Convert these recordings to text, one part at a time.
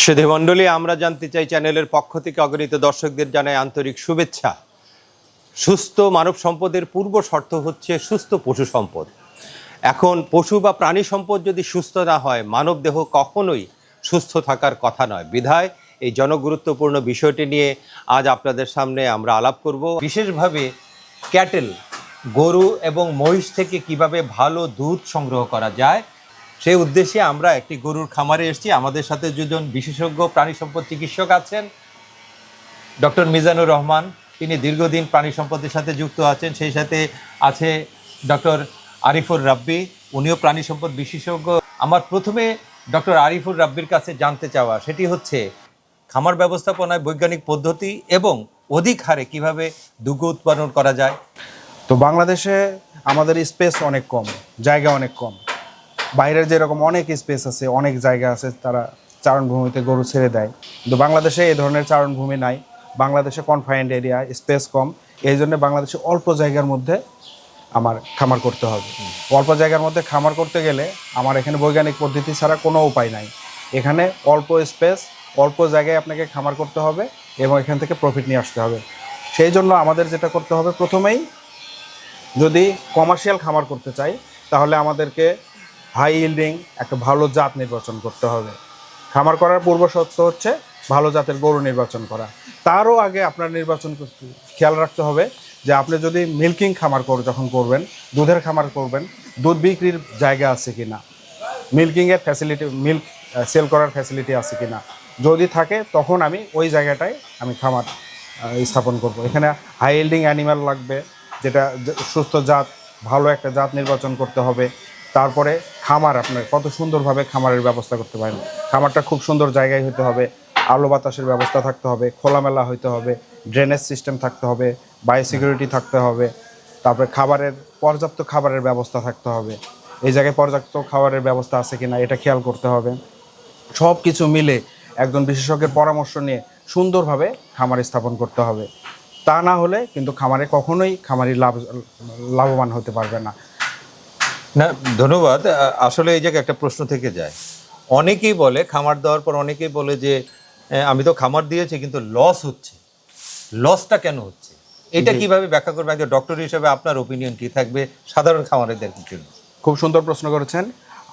সুধীমণ্ডলী, আমরা জানতে চাই চ্যানেলের পক্ষ থেকে অগণিত দর্শকদের জানাই আন্তরিক শুভেচ্ছা। সুস্থ মানব সম্পদের পূর্ব শর্ত হচ্ছে সুস্থ পশু সম্পদ। এখন পশু বা প্রাণী সম্পদ যদি সুস্থ না হয়, মানব দেহ কখনোই সুস্থ থাকার কথা নয়। বিধায় এই জনগুরুত্বপূর্ণ বিষয়টি নিয়ে আজ আপনাদের সামনে আমরা আলাপ করব। বিশেষভাবে ক্যাটেল, গরু এবং মহিষ থেকে কিভাবে ভালো দুধ সংগ্রহ করা যায় সেই উদ্দেশ্যে আমরা একটি গরুর খামারে এসেছি। আমাদের সাথে দুজন বিশেষজ্ঞ প্রাণী সম্পদ চিকিৎসক আছেন। ডক্টর মিজানুর রহমান, তিনি দীর্ঘদিন প্রাণী সম্পদের সাথে যুক্ত আছেন। সেই সাথে আছে ডক্টর আরিফুর রাব্বি, উনিও প্রাণী সম্পদ বিশেষজ্ঞ। আমার প্রথমে ডক্টর আরিফুর রাব্বির কাছে জানতে চাওয়া সেটি হচ্ছে খামার ব্যবস্থাপনায় বৈজ্ঞানিক পদ্ধতি এবং অধিক হারে কীভাবে দুগ্ধ উৎপাদন করা যায়। তো বাংলাদেশে আমাদের স্পেস অনেক কম, জায়গা অনেক কম। বাইরের যেরকম অনেক স্পেস আছে, অনেক জায়গা আছে, তারা চারণভূমিতে গরু ছেড়ে দেয়, কিন্তু বাংলাদেশে এই ধরনের চারণভূমি নাই। বাংলাদেশে কনফাইন্ড এরিয়া, স্পেস কম, এই জন্য বাংলাদেশে অল্প জায়গার মধ্যে আমার খামার করতে হবে। অল্প জায়গার মধ্যে খামার করতে গেলে আমার এখানে বৈজ্ঞানিক পদ্ধতি ছাড়া কোনো উপায় নাই। এখানে অল্প স্পেস, অল্প জায়গায় আপনাকে খামার করতে হবে এবং এখান থেকে প্রফিট নিয়ে আসতে হবে। সেই জন্য আমাদের যেটা করতে হবে, প্রথমেই যদি কমার্শিয়াল খামার করতে চাই তাহলে আমাদেরকে হাই ইল্ডিং একটা ভালো জাত নির্বাচন করতে হবে। খামার করার পূর্ব শর্ত হচ্ছে ভালো জাতের গরু নির্বাচন করা। তারও আগে আপনার নির্বাচন করতে খেয়াল রাখতে হবে যে আপনি যদি মিল্কিং খামার যখন করবেন, দুধের খামার করবেন, দুধ বিক্রির জায়গা আছে কি না, মিল্কিংয়ের ফ্যাসিলিটি, মিল্ক সেল করার ফ্যাসিলিটি আছে কি না। যদি থাকে তখন আমি ওই জায়গাটায় আমি খামার স্থাপন করব। এখানে হাই ইল্ডিং অ্যানিম্যাল লাগবে, যেটা সুস্থ জাত, ভালো একটা জাত নির্বাচন করতে হবে। তারপরে খামার আপনার কত সুন্দরভাবে খামারের ব্যবস্থা করতে পারেন। খামারটা খুব সুন্দর জায়গায় হতে হবে, আলো বাতাসের ব্যবস্থা থাকতে হবে, খোলামেলা হতে হবে, ড্রেনেজ সিস্টেম থাকতে হবে, বায়োসিকিউরিটি থাকতে হবে। তারপরে পর্যাপ্ত খাবারের ব্যবস্থা থাকতে হবে। এই জায়গায় পর্যাপ্ত খাবারের ব্যবস্থা আছে কিনা এটা খেয়াল করতে হবে। সব কিছু মিলে একজন বিশেষজ্ঞের পরামর্শ নিয়ে সুন্দরভাবে খামার স্থাপন করতে হবে। তা না হলে কিন্তু কখনোই খামারি লাভবান হতে পারবে না। না, ধন্যবাদ। আসলে এই জায়গায় একটা প্রশ্ন থেকে যায়। অনেকেই বলে, খামার দেওয়ার পর অনেকেই বলে যে আমি তো খামার দিয়েছি কিন্তু লস হচ্ছে। লসটা কেন হচ্ছে, এটা কিভাবে ব্যাখ্যা করবে একজন ডক্টর হিসেবে? আপনার ওপিনিয়ন কি থাকবে সাধারণ খামারিদের জন্য? খুব সুন্দর প্রশ্ন করেছেন।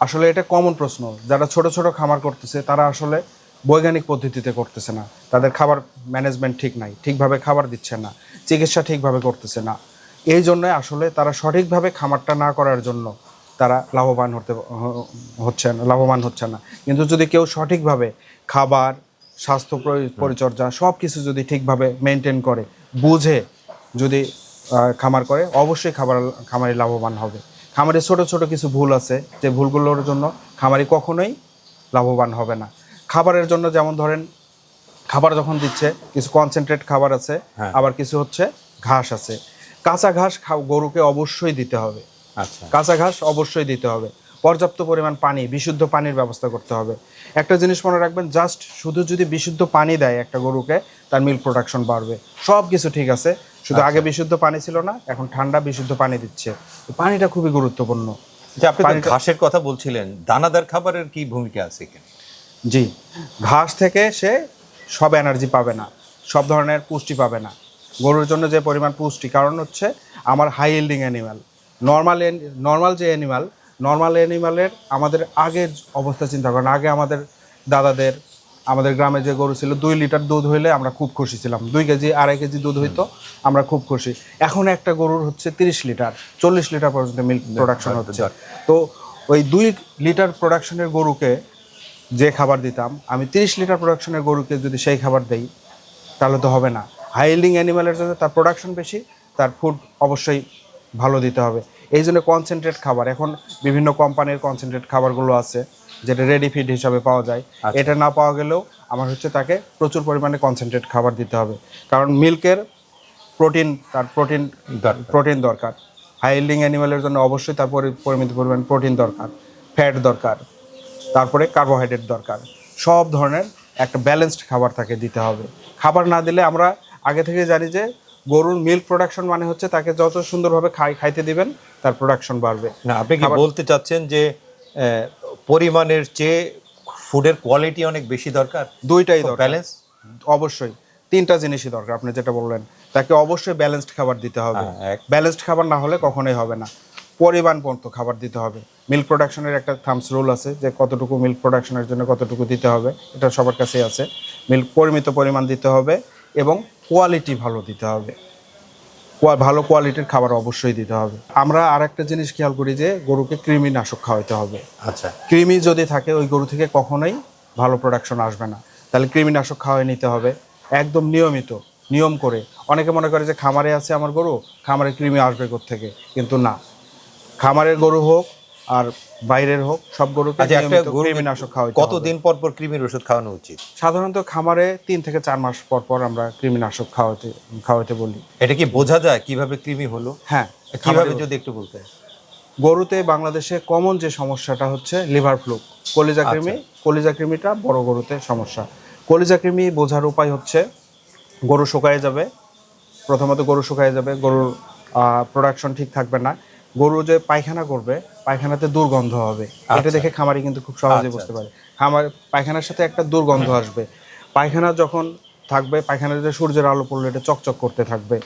আসলে এটা কমন প্রশ্ন। যারা ছোট ছোট খামার করতেছে তারা আসলে বৈজ্ঞানিক পদ্ধতিতে করতেছে না। তাদের খাবার ম্যানেজমেন্ট ঠিক নাই, ঠিকভাবে খাবার দিচ্ছে না, চিকিৎসা ঠিকভাবে করতেছে না। এই জন্যই আসলে তারা সঠিকভাবে খামারটা না করার জন্য তারা লাভবান হচ্ছে না। কিন্তু যদি কেউ সঠিকভাবে খাবার, স্বাস্থ্য পরিচর্যা সব কিছু যদি ঠিকভাবে মেনটেন করে, বুঝে যদি খামার করে, অবশ্যই খামারি লাভবান হবে। খামারে ছোট ছোট কিছু ভুল আছে, যে ভুলগুলোর জন্য খামারি কখনোই লাভবান হবে না। খাবারের জন্য যেমন ধরেন, খাবার যখন দিচ্ছে কিছু কনসেন্ট্রেট খাবার আছে, আবার কিছু হচ্ছে ঘাস আছে। কাঁচা ঘাস গরুকে অবশ্যই দিতে হবে। আচ্ছা, কাঁচা ঘাস অবশ্যই দিতে হবে। পর্যাপ্ত পরিমাণ পানি, বিশুদ্ধ পানির ব্যবস্থা করতে হবে। একটা জিনিস মনে রাখবেন, জাস্ট শুধু যদি বিশুদ্ধ পানি দেয় একটা গরুকে, তার মিল্ক প্রোডাকশন বাড়বে। সব কিছু ঠিক আছে, শুধু আগে বিশুদ্ধ পানি ছিল না, এখন ঠান্ডা বিশুদ্ধ পানি দিচ্ছে। পানিটা খুবই গুরুত্বপূর্ণ। যে আপনি ঘাসের কথা বলছিলেন, দানাদার খাবারের কি ভূমিকা আছে এখানে? জি, ঘাস থেকে সে সব এনার্জি পাবে না, সব ধরনের পুষ্টি পাবে না। গরুর জন্য যে পরিমাণ পুষ্টি, কারণ হচ্ছে আমার হাই ইল্ডিং অ্যানিমাল। নর্মাল অ্যানিমালের আমাদের আগের অবস্থা চিন্তা করেন। আগে আমাদের গ্রামে যে গরু ছিল, 2 লিটার দুধ হইলে আমরা খুব খুশি ছিলাম। 2 কেজি 2.5 কেজি দুধ হইতো, আমরা খুব খুশি। এখন একটা গরুর হচ্ছে 30 লিটার 40 লিটার পর্যন্ত মিল্ক প্রোডাকশন হচ্ছে। তো ওই 2 লিটার প্রোডাকশনের গরুকে যে খাবার দিতাম, আমি 30 লিটার প্রোডাকশনের গরুকে যদি সেই খাবার দেই তাহলে তো হবে না। হাই ইল্ডিং অ্যানিমালের জন্য তার প্রোডাকশন বেশি, তার ফুড অবশ্যই ভালো দিতে হবে। এই জন্য কনসেন্ট্রেট খাবার, এখন বিভিন্ন কোম্পানির কনসেন্ট্রেট খাবারগুলো আছে যেটা রেডি ফিড হিসাবে পাওয়া যায়। এটা না পাওয়া গেলেও আমার হচ্ছে তাকে প্রচুর পরিমাণে কনসেন্ট্রেট খাবার দিতে হবে, কারণ মিল্কের প্রোটিন দরকার। হাই ইল্ডিং অ্যানিমালের জন্য অবশ্যই তার পরিমিত পরিমাণ প্রোটিন দরকার, ফ্যাট দরকার, তারপরে কার্বোহাইড্রেট দরকার। সব ধরনের একটা ব্যালেন্সড খাবার তাকে দিতে হবে। খাবার না দিলে আমরা আগে থেকে জানি যে গরুর মিল্ক প্রোডাকশন মানে হচ্ছে তাকে যত সুন্দরভাবে খাইতে দিবেন তার প্রোডাকশন বাড়বে। না, আপনি কি বলতে চাচ্ছেন যে পরিমাণের চেয়ে ফুডের কোয়ালিটি অনেক বেশি দরকার, দুইটাই দরকার, ব্যালেন্স। অবশ্যই তিনটা জিনিসই দরকার। আপনি যেটা বললেন, তাকে অবশ্যই ব্যালেন্সড খাবার দিতে হবে। হ্যাঁ, ব্যালেন্সড খাবার না হলে কখনোই হবে না। পরিমাণ মতো খাবার দিতে হবে। মিল্ক প্রোডাকশনের একটা থামস রুল আছে যে কতটুকু মিল্ক প্রোডাকশনের জন্য কতটুকু দিতে হবে, এটা সবার কাছেই আছে। মিল্ক পরিমিত পরিমাণ দিতে হবে এবং কোয়ালিটি ভালো দিতে হবে। ভালো কোয়ালিটির খাবার অবশ্যই দিতে হবে। আমরা আর একটা জিনিস খেয়াল করি যে গরুকে কৃমিনাশক খাওয়াতে হবে। আচ্ছা, কৃমি যদি থাকে ওই গরু থেকে কখনোই ভালো প্রোডাকশন আসবে না। তাহলে কৃমিনাশক খাওয়াই নিতে হবে একদম নিয়মিত, নিয়ম করে। অনেকে মনে করে যে খামারে আছে আমার গরু, খামারে কৃমি আসবে কোত্থেকে, কিন্তু না। খামারের গরু হোক আর বাইরের হোক, সব গরুকে আচ্ছা, একটা নিয়মিত গরু কৃমিনাশক খাওয়াতে হবে। কতদিন পর পর কৃমির ওষুধ খাওয়ানো উচিত? সাধারণত খামারে 3 থেকে 4 মাস পর পর আমরা কৃমিনাশক খাওয়াতে বলি। এটা কি বোঝা যায় কিভাবে কৃমি হলো? হ্যাঁ, কিভাবে যদি একটু বলতে। গরুতে বাংলাদেশে কমন যে সমস্যাটা হচ্ছে লিভার ফ্লু, কলিজা কৃমি। কলিজা কৃমিটা বড় গরুতে সমস্যা। কলিজা কৃমি বোঝার উপায় হচ্ছে গরু শুকায় যাবে। প্রথমত গরু শুকায় যাবে, গরুর প্রোডাকশন ঠিক থাকবে না। গরু যে পায়খানা করবে, পায়খানাতে দুর্গন্ধ হবে। এটা দেখে খামারি কিন্তু খুব সহজে বুঝতে পারে। খামার পায়খানার সাথে একটা দুর্গন্ধ আসবে। পায়খানা যখন থাকবে, পায়খানার যে সূর্যের আলো পড়লে এটা চকচক করতে থাকবে।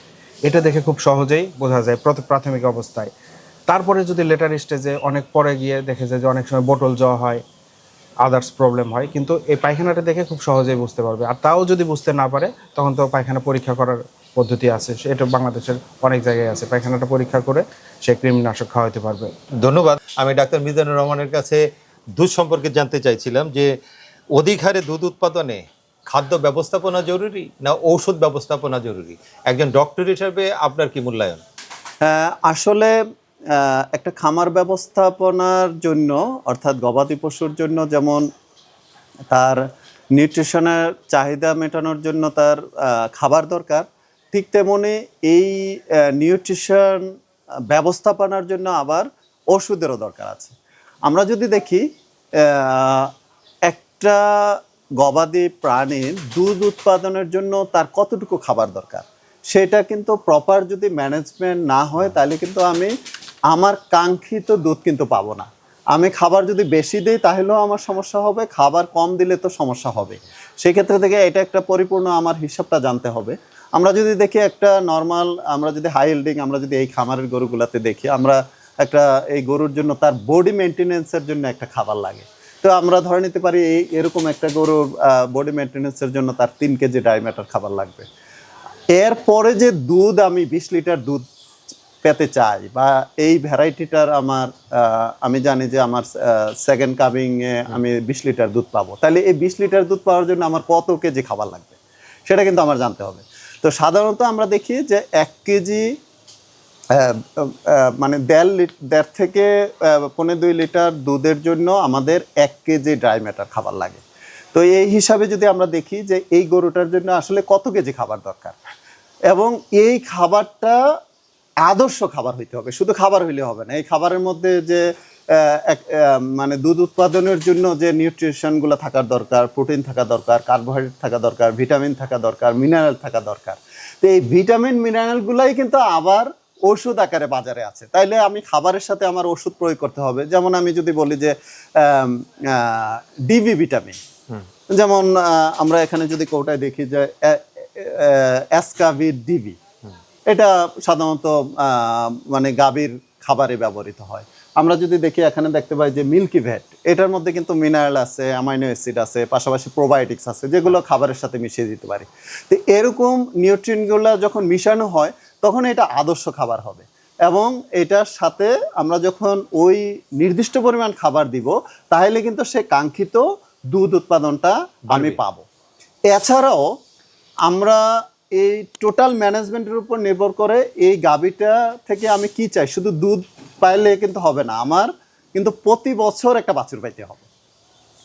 এটা দেখে খুব সহজেই বোঝা যায় প্রাথমিক অবস্থায়। তারপরে যদি লেটার স্টেজে অনেক পরে গিয়ে দেখে যায় যে অনেক সময় বোতল জ্বর হয়, আদার্স প্রবলেম হয়, কিন্তু এই পায়খানাটা দেখে খুব সহজেই বুঝতে পারবে। আর তাও যদি বুঝতে না পারে তখন তো পায়খানা পরীক্ষা করার পদ্ধতি আছে, এটা বাংলাদেশের অনেক জায়গায় আছে। পায়খানাটা পরীক্ষা করে সে কৃমিনাশক খাওয়াতে পারবে। ধন্যবাদ। আমি ডাক্তার মিজানুর রহমানের কাছে দুধ সম্পর্কে জানতে চাইছিলাম যে অধিক হারে দুধ উৎপাদনে খাদ্য ব্যবস্থাপনা জরুরি না ঔষধ ব্যবস্থাপনা জরুরি? একজন ডক্টর হিসেবে আপনার কি মূল্যায়ন? আসলে একটা খামার ব্যবস্থাপনার জন্য, অর্থাৎ গবাদি পশুর জন্য যেমন তার নিউট্রিশনের চাহিদা মেটানোর জন্য তার খাবার দরকার, ঠিক তেমনি এই নিউট্রিশন ব্যবস্থাপনার জন্য আবার ওষুধেরও দরকার আছে। আমরা যদি দেখি একটা গবাদি প্রাণীর দুধ উৎপাদনের জন্য তার কতটুকু খাবার দরকার, সেটা কিন্তু প্রপার যদি ম্যানেজমেন্ট না হয় তাহলে কিন্তু আমি আমার কাঙ্ক্ষিত দুধ কিন্তু পাবো না। আমি খাবার যদি বেশি দিই তাহলেও আমার সমস্যা হবে, খাবার কম দিলে তো সমস্যা হবে। সেক্ষেত্রে থেকে এটা একটা পরিপূর্ণ আমার হিসাবটা জানতে হবে। আমরা যদি দেখি একটা নর্মাল, আমরা যদি হাই ইল্ডিং, আমরা যদি এই খামারের গরুগুলাতে দেখি, আমরা একটা এই গরুর জন্য তার বডি মেনটেনেন্সের জন্য একটা খাবার লাগে। তো আমরা ধরে নিতে পারি এরকম একটা গরুর বডি মেনটেনেন্সের জন্য তার 3 কেজি ড্রাই ম্যাটার খাবার লাগবে। এরপরে যে দুধ আমি 20 লিটার দুধ পেতে চাই, বা এই ভ্যারাইটিটার আমার আমি জানি যে আমার সেকেন্ড কামিংয়ে আমি 20 লিটার দুধ পাবো, তাহলে এই 20 লিটার দুধ পাওয়ার জন্য আমার কত কেজি খাবার লাগবে সেটা কিন্তু আমার জানতে হবে। তো সাধারণত আমরা দেখি যে 1 কেজি মানে 1.5 থেকে 1.5-2 লিটার দুধের জন্য আমাদের 1 কেজি ড্রাই ম্যাটার খাবার লাগে। তো এই হিসাবে যদি আমরা দেখি যে এই গরুটার জন্য আসলে কত কেজি খাবার দরকার, এবং এই খাবারটা আদর্শ খাবার হইতে হবে। শুধু খাবার হইলে হবে না, এই খাবারের মধ্যে যে মানে দুধ উৎপাদনের জন্য যে নিউট্রিশনগুলো থাকার দরকার, প্রোটিন থাকা দরকার, কার্বোহাইড্রেট থাকা দরকার, ভিটামিন থাকা দরকার, মিনারেল থাকা দরকার। তো এই ভিটামিন মিনারেলগুলাই কিন্তু আবার ওষুধ আকারে বাজারে আছে। তাইলে আমি খাবারের সাথে আমার ওষুধ প্রয়োগ করতে হবে। যেমন আমি যদি বলি যে ডিভি ভিটামিন, যেমন আমরা এখানে যদি কোটায় দেখি যে অ্যাসকাভির ডিভি, এটা সাধারণত মানে গাভীর খাবারে ব্যবহৃত হয়। আমরা যদি দেখি এখানে দেখতে পাই যে মিল্কি ভ্যাট, এটার মধ্যে কিন্তু মিনারেল আছে, অ্যামাইনো অ্যাসিড আছে, পাশাপাশি প্রোবায়োটিক্স আছে, যেগুলো খাবারের সাথে মিশিয়ে দিতে পারি। তো এরকম নিউট্রিয়েন্টগুলো যখন মিশানো হয় তখন এটা আদর্শ খাবার হবে, এবং এটার সাথে আমরা যখন ওই নির্দিষ্ট পরিমাণ খাবার দিব তাহলে কিন্তু সে কাঙ্ক্ষিত দুধ উৎপাদনটা আমি পাবো। এছাড়াও আমরা এই টোটাল ম্যানেজমেন্টের উপর নির্ভর করে এই গাভীটা থেকে আমি কি চাই, শুধু দুধ পাইলে কিন্তু হবে না, আমার কিন্তু প্রতি বছর একটা বাছুর পাইতে হবে।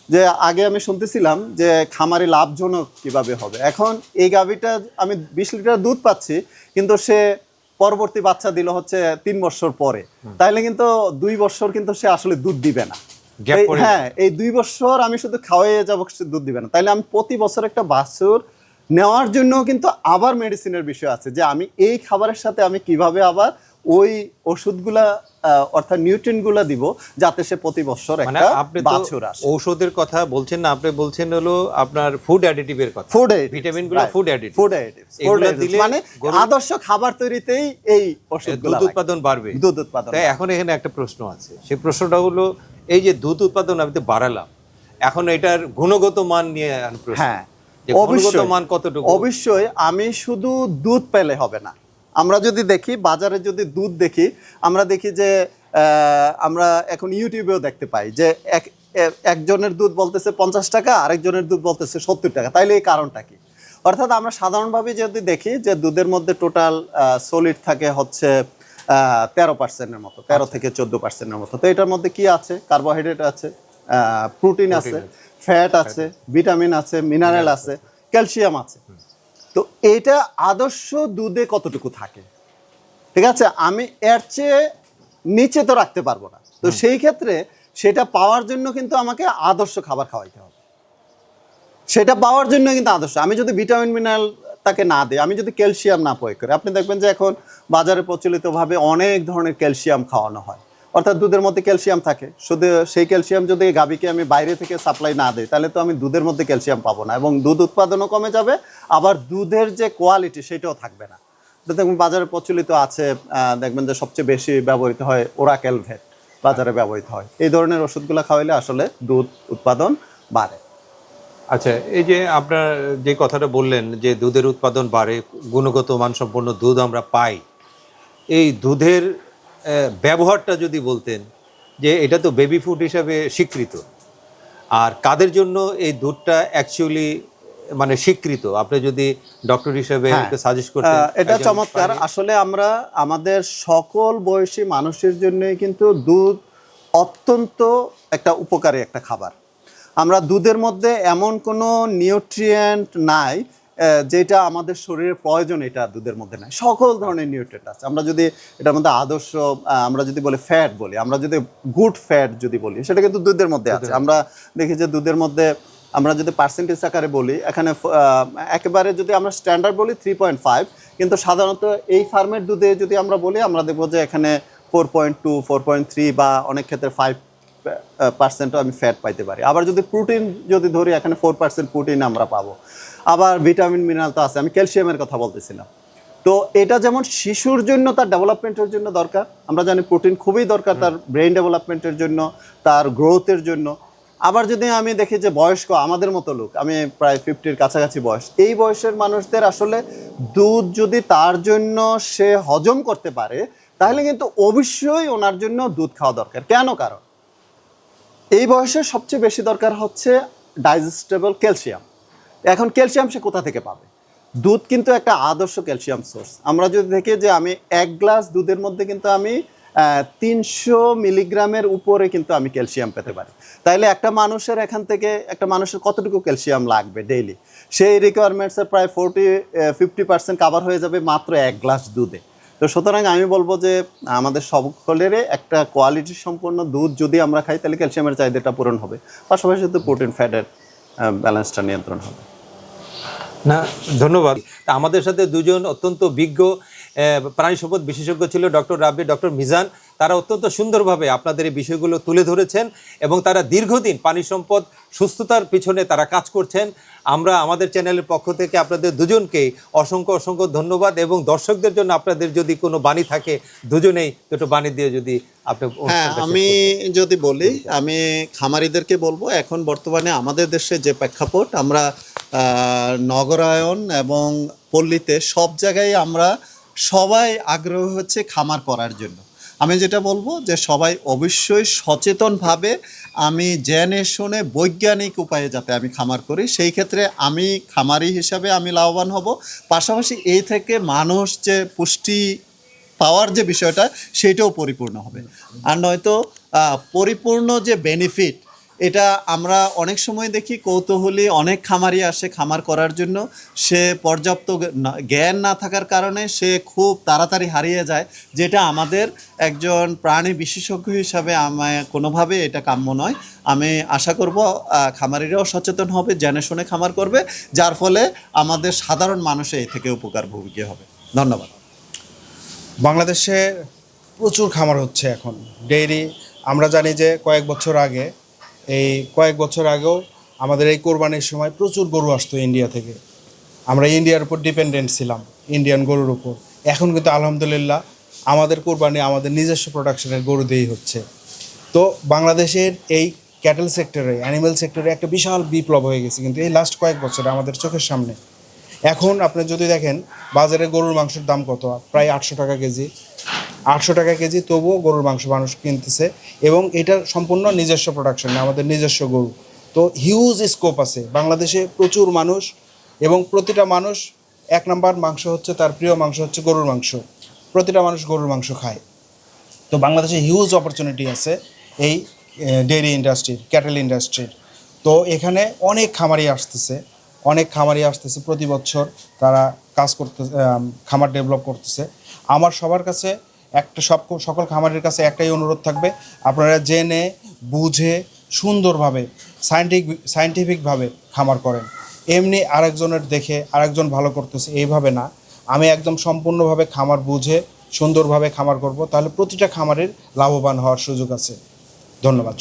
যে আগে আমি শুনতেছিলাম যে খামারি লাভজনক কিভাবে হবে, এখন এই গাভীটা আমি 20 লিটার দুধ পাচ্ছি, কিন্তু সে পরবর্তী বাচ্চা দিল হচ্ছে 3 বছর পরে, তাইলে কিন্তু 2 বছর কিন্তু সে আসলে দুধ দিবে না। হ্যাঁ, এই 2 বছর আমি শুধু খাওয়াইয়ে যাবো, সে দুধ দিবে না। তাইলে আমি প্রতি বছর একটা বাছুর নেওয়ার জন্য কিন্তু আবার মেডিসিনের বিষয় আছে, যে আমি এই খাবারের সাথে আমি কিভাবে আবার ওই ওষুধগুলা অর্থাৎ নিউট্রিয়েন্টগুলা দিব, যাতে সে প্রতি বছর মানে একটা আপনি তো বাছুর আসে। ঔষধের কথা বলছেন না, আপনি বলছেন হলো আপনার ফুড অ্যাডিটিভের কথা। ফুড ভিটামিনগুলো ফুড অ্যাডিটিভ। ফুড অ্যাডিটিভ এগুলো দিলে মানে আদর্শ খাবার তৈরিতেই এই ওষুধগুলো দুধ উৎপাদন বাড়বে। দুধ উৎপাদন। তাই এখন এখানে একটা প্রশ্ন আছে, সেই প্রশ্নটা হলো এই যে দুধ উৎপাদন আমি তো বাড়ালাম, এখন এটার গুণগত মান নিয়ে প্রশ্ন। হ্যাঁ, যে গুণগত অবশ্যই মান কতটুকু? অবশ্যই আমি শুধু দুধ পেলে হবে না। আমরা যদি দেখি বাজারে যদি দুধ দেখি, আমরা দেখি যে আমরা এখন ইউটিউবেও দেখতে পাই যে একজনের দুধ বলতেছে 50 টাকা, আরেকজনের দুধ বলতেছে 70 টাকা। তাইলে এই কারণটা কি? অর্থাৎ আমরা সাধারণভাবে যদি দেখি যে দুধের মধ্যে টোটাল সলিড থাকে হচ্ছে 13%-এর মতো, 13 থেকে 14%-এর মতো। তো এটার মধ্যে কি আছে? কার্বোহাইড্রেট আছে, প্রোটিন আছে, ফ্যাট আছে, ভিটামিন আছে, মিনারেল আছে, ক্যালসিয়াম আছে। তো এটা আদর্শ দুধে কতটুকু থাকে? ঠিক আছে, আমি এর চেয়ে নিচে তো রাখতে পারবো না। তো সেই ক্ষেত্রে সেটা পাওয়ার জন্য কিন্তু আমাকে আদর্শ খাবার খাওয়াইতে হবে। সেটা পাওয়ার জন্য কিন্তু আদর্শ, আমি যদি ভিটামিন মিনারেল তাকে না দিই, আমি যদি ক্যালসিয়াম না প্রয়োগ করি, আপনি দেখবেন যে এখন বাজারে প্রচলিতভাবে অনেক ধরনের ক্যালসিয়াম খাওয়ানো হয়। অর্থাৎ দুধের মধ্যে ক্যালসিয়াম থাকে, শুধু সেই ক্যালসিয়াম যদি গাভীকে আমি বাইরে থেকে সাপ্লাই না দিই, তাহলে তো আমি দুধের মধ্যে ক্যালসিয়াম পাবো না, এবং দুধ উৎপাদনও কমে যাবে, আবার দুধের যে কোয়ালিটি সেটাও থাকবে না। দেখবেন বাজারে প্রচলিত আছে, দেখবেন যে সবচেয়ে বেশি ব্যবহৃত হয় ওরাকেল ভেট, বাজারে ব্যবহৃত হয়। এই ধরনের ওষুধগুলো খাওয়াইলে আসলে দুধ উৎপাদন বাড়ে। আচ্ছা, এই যে আপনার যে কথাটা বললেন যে দুধের উৎপাদন বাড়ে, গুণগত মানসম্পন্ন দুধ আমরা পাই, এই দুধের ব্যবহারটা যদি বলতেন, যে এটা তো বেবি ফুড হিসাবে স্বীকৃত, আর কাদের জন্য এই দুধটা অ্যাকচুয়ালি মানে স্বীকৃত, আপনি যদি ডক্টর হিসেবে সাজেস্ট করতেন। এটা চমৎকার। আসলে আমরা আমাদের সকল বয়সী মানুষের জন্যই কিন্তু দুধ অত্যন্ত একটা উপকারী একটা খাবার। আমরা দুধের মধ্যে এমন কোনো নিউট্রিয়েন্ট নাই যেটা আমাদের শরীরের প্রয়োজন, এটা দুধের মধ্যে নাই। সকল ধরনের নিউট্রিয়েন্ট আছে। আমরা যদি এটার মধ্যে আদর্শ, আমরা যদি বলি ফ্যাট বলি, আমরা যদি গুড ফ্যাট যদি বলি, সেটা কিন্তু দুধের মধ্যে আছে। আমরা দেখি যে দুধের মধ্যে আমরা যদি পার্সেন্টেজ আকারে বলি, এখানে একেবারে যদি আমরা স্ট্যান্ডার্ড বলি 3.5, কিন্তু সাধারণত এই ফার্মের দুধে যদি আমরা বলি, আমরা দেখবো যে এখানে 4.2, 4.3 বা অনেক ক্ষেত্রে 5% আমি ফ্যাট পাইতে পারি। আবার যদি প্রোটিন যদি ধরি, এখানে 4% প্রোটিন আমরা পাবো। আবার ভিটামিন মিনারেল তো আছে, আমি ক্যালসিয়ামের কথা বলতেছিলাম। তো এটা যেমন শিশুর জন্য তার ডেভেলপমেন্টের জন্য দরকার, আমরা জানি প্রোটিন খুবই দরকার তার ব্রেইন ডেভেলপমেন্টের জন্য, তার গ্রোথের জন্য। আবার যদি আমি দেখি যে বয়স্ক আমাদের মতো লোক, আমি প্রায় 50-র কাছাকাছি বয়স, এই বয়সের মানুষদের আসলে দুধ যদি তার জন্য সে হজম করতে পারে, তাহলে কিন্তু অবশ্যই ওনার জন্য দুধ খাওয়া দরকার। কেন? কারণ এই বয়সে সবচেয়ে বেশি দরকার হচ্ছে ডাইজেস্টেবল ক্যালসিয়াম। এখন ক্যালসিয়াম সে কোথা থেকে পাবে? দুধ কিন্তু একটা আদর্শ ক্যালসিয়াম সোর্স। আমরা যদি দেখি যে আমি 1 গ্লাস দুধের মধ্যে কিন্তু আমি 300 মিলিগ্রামের উপরে কিন্তু আমি ক্যালসিয়াম পেতে পারি। তাইলে একটা মানুষের এখান থেকে একটা মানুষের কতটুকু ক্যালসিয়াম লাগবে ডেইলি? সেই রিকোয়ারমেন্টসের প্রায় 40-50% কাভার হয়ে যাবে মাত্র 1 গ্লাস দুধে। তো সুতরাং আমি বলবো যে আমাদের সকলেরই একটা কোয়ালিটি সম্পন্ন দুধ যদি আমরা খাই, তাহলে ক্যালসিয়ামের চাহিদাটা পূরণ হবে, পাশাপাশি তো প্রোটিন ফ্যাটের ব্যালেন্সটা নিয়ন্ত্রণ হবে। না, ধন্যবাদ। আমাদের সাথে দুজন অত্যন্ত বিজ্ঞ প্রাণী সম্পদ বিশেষজ্ঞ ছিল, ডক্টর রাব্বি, ডক্টর মিজান। তারা অত্যন্ত সুন্দরভাবে আপনাদের এই বিষয়গুলো তুলে ধরেছেন, এবং তারা দীর্ঘদিন প্রাণী সম্পদ সুস্থতার পিছনে তারা কাজ করছেন। আমরা আমাদের চ্যানেলের পক্ষ থেকে আপনাদের দুজনকেই অসংখ্য অসংখ্য ধন্যবাদ, এবং দর্শকদের জন্য আপনাদের যদি কোনো বাণী থাকে, দুজনেই দুটো বাণী দিয়ে যদি আপনি। হ্যাঁ, আমি যদি বলি, আমি খামারিদেরকে বলবো, এখন বর্তমানে আমাদের দেশে যে প্রেক্ষাপট, আমরা নগরায়ন এবং পল্লীতে সব জায়গায় আমরা সবাই আগ্রহ হচ্ছে খামার করার জন্য। আমি যেটা বলবো যে সবাই অবশ্যই সচেতনভাবে, আমি জেনে শুনে বৈজ্ঞানিক উপায়ে যাতে আমি খামার করি, সেই ক্ষেত্রে আমি খামারি হিসাবে আমি লাভবান হব। পাশাপাশি এই থেকে মানুষ যে পুষ্টি পাওয়ার যে বিষয়টা, সেটাও পরিপূর্ণ হবে। আর নয়তো পরিপূর্ণ যে বেনিফিট, এটা আমরা অনেক সময় দেখি কৌতূহলী অনেক খামারি আসে খামার করার জন্য, সে পর্যাপ্ত জ্ঞান না থাকার কারণে সে খুব তাড়াতাড়ি হারিয়ে যায়, যেটা আমাদের একজন প্রাণী বিশেষজ্ঞ হিসাবে আমায় কোনোভাবে এটা কাম্য নয়। আমি আশা করব খামারিরাও সচেতন হবে, জেনে শুনে খামার করবে, যার ফলে আমাদের সাধারণ মানুষে এই থেকে উপকার ভোগী হবে। ধন্যবাদ। বাংলাদেশে প্রচুর খামার হচ্ছে এখন ডেইরি। আমরা জানি যে কয়েক বছর আগেও আমাদের এই কোরবানির সময় প্রচুর গরু আসতো ইন্ডিয়া থেকে। আমরা ইন্ডিয়ার উপর ডিপেন্ডেন্ট ছিলাম, ইন্ডিয়ান গরুর উপর। এখন কিন্তু আলহামদুলিল্লাহ আমাদের কোরবানি আমাদের নিজস্ব প্রোডাকশনের গরু দিয়েই হচ্ছে। তো বাংলাদেশের এই ক্যাটেল সেক্টরে, অ্যানিম্যাল সেক্টরে একটা বিশাল বিপ্লব হয়ে গেছে কিন্তু এই লাস্ট কয়েক বছরে আমাদের চোখের সামনে। এখন আপনি যদি দেখেন বাজারে গরুর মাংসের দাম কত, প্রায় 800 টাকা কেজি। 800 টাকা কেজি, তবুও গরুর মাংস মানুষ কিনতেছে এবং এটা সম্পূর্ণ নিজস্ব প্রোডাকশন, আমাদের নিজস্ব গরু। তো হিউজ স্কোপ আছে বাংলাদেশে, প্রচুর মানুষ, এবং প্রতিটা মানুষ এক নাম্বার মাংস হচ্ছে তার প্রিয় মাংস হচ্ছে গরুর মাংস। প্রতিটা মানুষ গরুর মাংস খায়। তো বাংলাদেশে হিউজ অপরচুনিটি আছে এই ডেইরি ইন্ডাস্ট্রির, ক্যাটেল ইন্ডাস্ট্রির। তো এখানে অনেক খামারি আসতেছে প্রতি বছর, তারা কাজ করতে, খামার ডেভেলপ করতেছে। আমার সবার কাছে সকল খামারের কাছে একটাই অনুরোধ থাকবে, আপনারা জেনে বুঝে সুন্দরভাবে সায়েন্টিফিকভাবে খামার করেন। এমনি আরেকজনের দেখে আরেকজন ভালো করতেছে এইভাবে না, আমি একদম সম্পূর্ণভাবে খামার বুঝে সুন্দরভাবে খামার করব, তাহলে প্রতিটা খামারের লাভবান হওয়ার সুযোগ আছে। ধন্যবাদ।